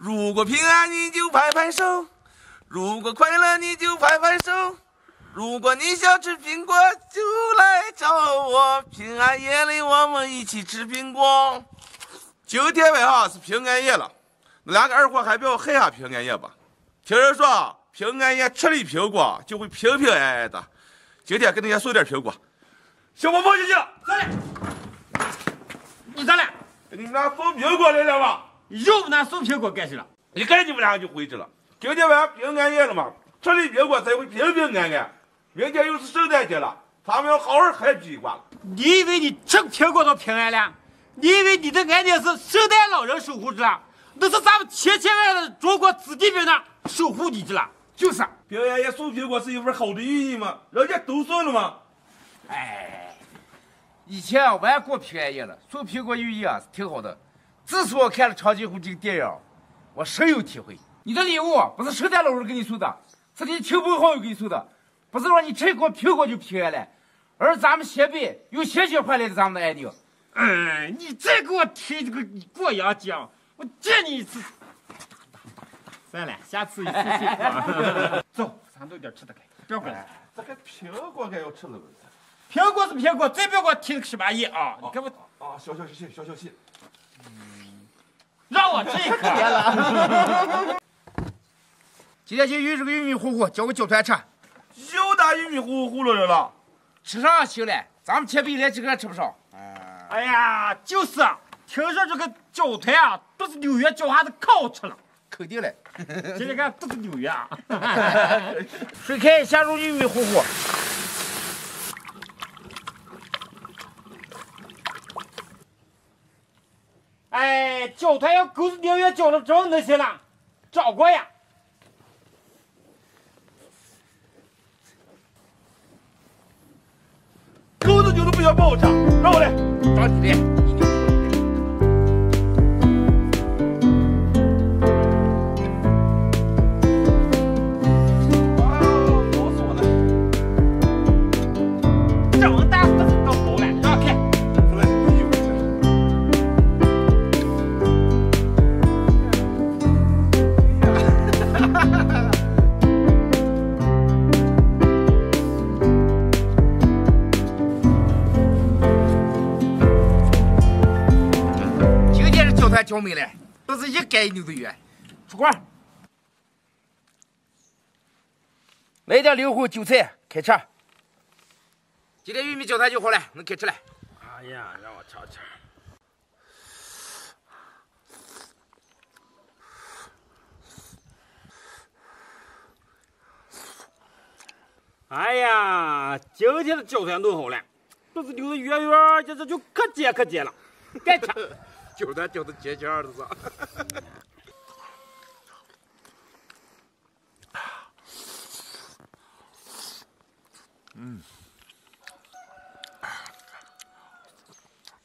如果平安你就拍拍手，如果快乐你就拍拍手，如果你想吃苹果就来找我，平安夜里我们一起吃苹果。今天晚上是平安夜了，那两个二货还不要害下平安夜吧？听人说平安夜吃了苹果就会平平安安的，今天给大家送点苹果。小宝宝进去了，咋了？你咋了？给你们俩送苹果来了吧？又不拿送苹果干什了？你看你们俩就回去了。今天晚上平安夜了嘛，吃了苹果才会平平安安。明天又是圣诞节了，咱们要好好开皮瓜了。你以为你吃苹果都平安了？你以为你的安宁是圣诞老人守护着了？那是咱们千万的中国子弟兵呢守护你着了。就是平安夜送苹果是一份好的寓意吗？人家都送了吗？哎，以前啊我也过平安夜了，送苹果寓意啊是挺好的。自从我看了长津湖这个电影，我深有体会。你的礼物不是圣诞老人给你送的，是你亲朋好友给你送的，不是说你吃一口苹果就平安了，而咱们先辈用鲜血换来的咱们的安宁。你再给我提这个过洋讲，我见你一次。算了，下次一次性。走，咱都有点吃得开，不要回来。这个苹果该要吃了。苹果是苹果，再不要给我提那个18页啊！你给我啊，消气。让我吃一颗。今天就用这个玉米糊糊叫我酒团吃，又打玉米糊糊了人了，吃上行了，咱们前辈连几个人吃不上。哎呀，就是啊，听说这个饺团啊，都是纽约脚下的烤吃了。肯定嘞，今天看都是纽约啊。水开下入玉米糊糊。哎，饺团要狗是纽约饺子真能行了，找过呀。狗子就是不想帮我吃，让我来，张主任。小美了，都是一干一牛的圆。出锅，来点灵魂韭菜，开吃。今天玉米饺子就好了，能开吃了。哎呀，让我尝尝。哎呀，今天的饺子弄好了，都是留的圆圆，这就可尖了，该吃。饺子尖尖的是。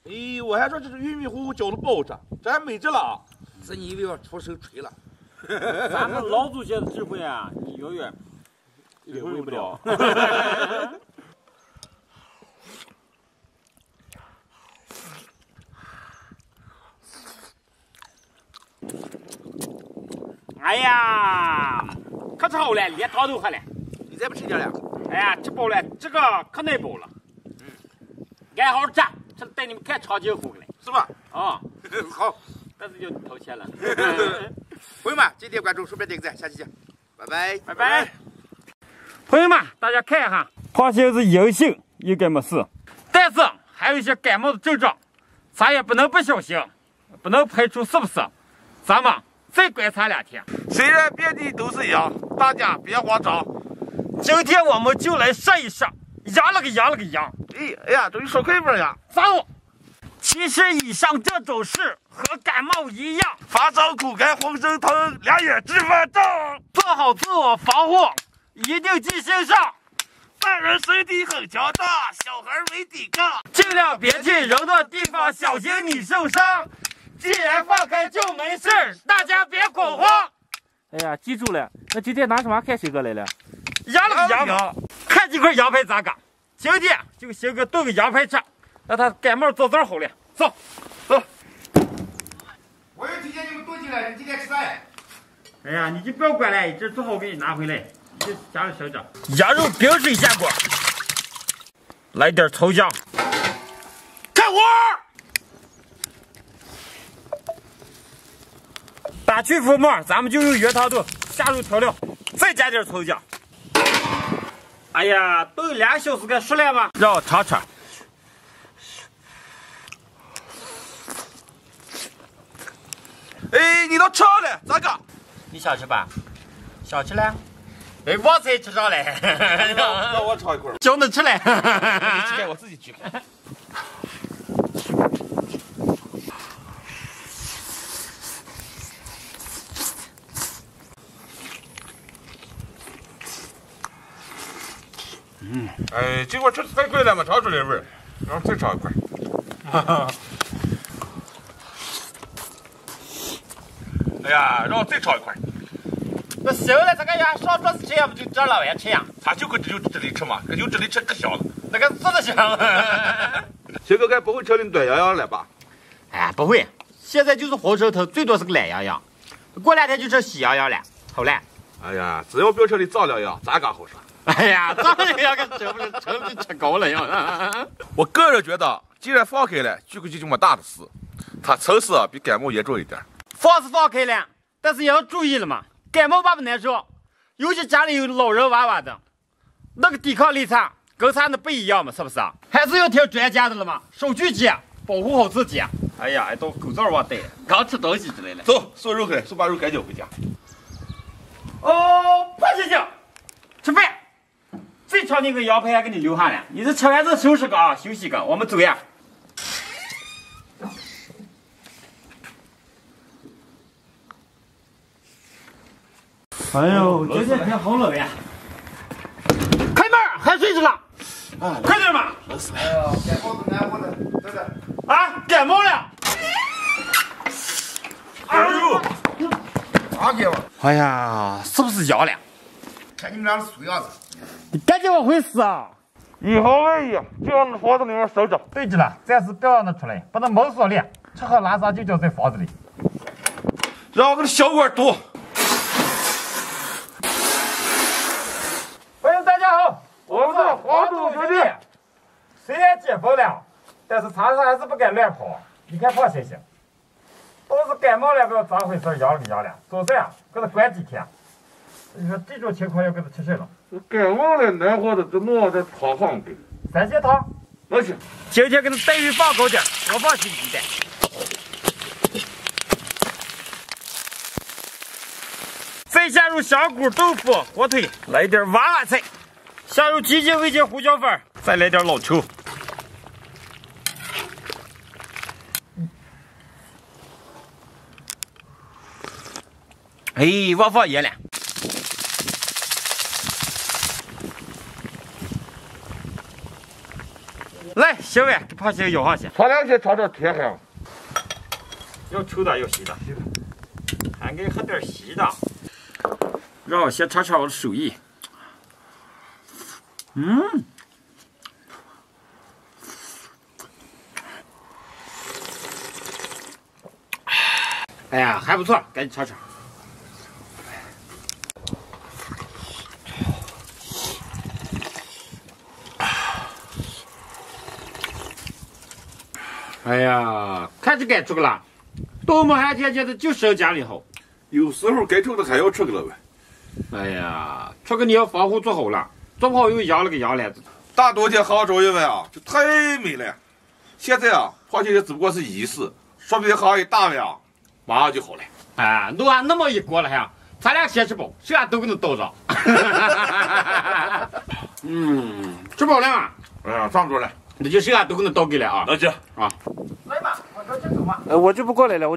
哎，我还说这是玉米糊糊饺子不好吃，这还美着了啊！是你以为我出手吹了？咱们老祖先的智慧啊，你永远领会不了。哎呀，可吃好了，连汤都喝了。你再不吃点了？哎呀，吃饱了，这个可耐饱了。俺好好吃，吃带你们看长津湖来，是吧？啊，好，但是就掏钱了。朋友们，今天观众顺便点个赞，下期见，拜拜，拜拜。朋友们，大家看一下，好像是阴性，应该没事，但是还有一些感冒的症状，咱也不能不小心，不能排除是不是？咱们再观察2天。虽然遍地都是羊，大家别慌张。今天我们就来试一试，羊了个羊。哎呀，终于说快点呀！啥物？其实以上这种事和感冒一样，发烧、口干、浑身疼，2眼直发胀。做好自我防护，一定记心上。大人身体很强大，小孩没抵抗，尽量别去人多地方，小心你受伤。既然放开就没事，大家别恐慌。哎呀，记住了，那今天拿什么看新歌来了？羊了个羊，看几块羊排咋个？今天就新哥炖个羊排吃，让他感冒早早好了。走。我又推荐你们炖进来，你今天吃啥呀？哎呀，你就不要管了，这做好我给你拿回来，你就加入小酱。鸭肉冰水下锅，来点葱姜，开火，打去浮沫，咱们就用原汤炖，下入调料，再加点葱姜。哎呀，都有2小时该熟了吗？让我尝尝。哎，你都尝了，咋个？你想吃吧？想吃了？哎，旺财吃上来，让我尝一块儿。就能吃了。你去开，我自己去开。哎，这块吃太贵了嘛，尝出来味儿，然后再尝一块。哈哈。哎呀，让我再尝一块。那行了，这个呀，上桌子吃也不就这老外吃呀？他就搁这里吃嘛，有这里吃可香了。那个做的香。这个该不会成你短羊羊了吧？哎，不会，现在就是红烧头，最多是个懒羊羊，过2天就成喜羊羊了。好嘞。哎呀，只要不要成你脏羊羊，咋敢好说？哎呀，脏羊羊可真不是成就吃高了呀。我个人觉得，既然放开了，就这么大的事，它城市比感冒严重一点。放是放开了，但是也要注意了嘛。感冒爸爸难受，尤其家里有老人娃娃的，那个抵抗力差，跟咱的不一样嘛，是不是啊？还是要听专家的了嘛，手举起，保护好自己。哎呀，都口罩忘戴了，刚吃东西之类的。走，送肉开，送把肉赶紧回家。哦，胖先生，吃饭。最常那个羊排还给你留下了，你这吃完这收拾个啊，休息个，我们走呀。哎呦，今天天好冷呀！开门，还睡着了？啊，快点吧！哎呀，感冒都难活的，真的。啊，感冒了！哎呦，啥给我？哎呀，是不是阳了？看你们俩的俗样子。你赶紧往回死啊！以后万一就让房子里面守着。对着了，暂时不要让他出来，把他门锁了，吃喝拉撒就叫在房子里。让我给他小碗堵。欢迎大家好，我是黄赌兄弟。虽然解封了，但是茶上还是不敢乱跑。你看胖先生，都是感冒了，不知道咋回事，阳了个阳了，总算啊，给他关几天。你说这种情况要给他吃什么？感冒了难活的，就弄这汤放给。3鲜汤，那行。今天给他待遇放高点，多放些鸡蛋。再下入香菇、豆腐、火腿，来点娃娃菜，下入鸡精、味精、胡椒粉，再来点老抽。哎，忘放盐了。来，小伟，给胖先舀上去。尝两天尝尝甜香。要抽的，要稀的，还给喝点稀的。让我先尝尝我的手艺。哎呀，还不错，赶紧尝尝。哎呀，看这该出个了，冬么寒天气的就生家里好。有时候该抽的还要吃个了呗。哎呀，这个你要防护做好了，做不好又阳了个阳来。大冬天杭州一晚啊，就太美了。现在啊，胖姐姐只不过是仪式，说不定杭一大晚啊，马上就好了。哎，弄俺那么一锅了还，咱俩先吃饱，剩下都给你倒上。吃饱了吗？哎呀，差不多了，那就剩下都给你倒给了啊。那行啊。来吧，我这就走嘛。我就不过来了，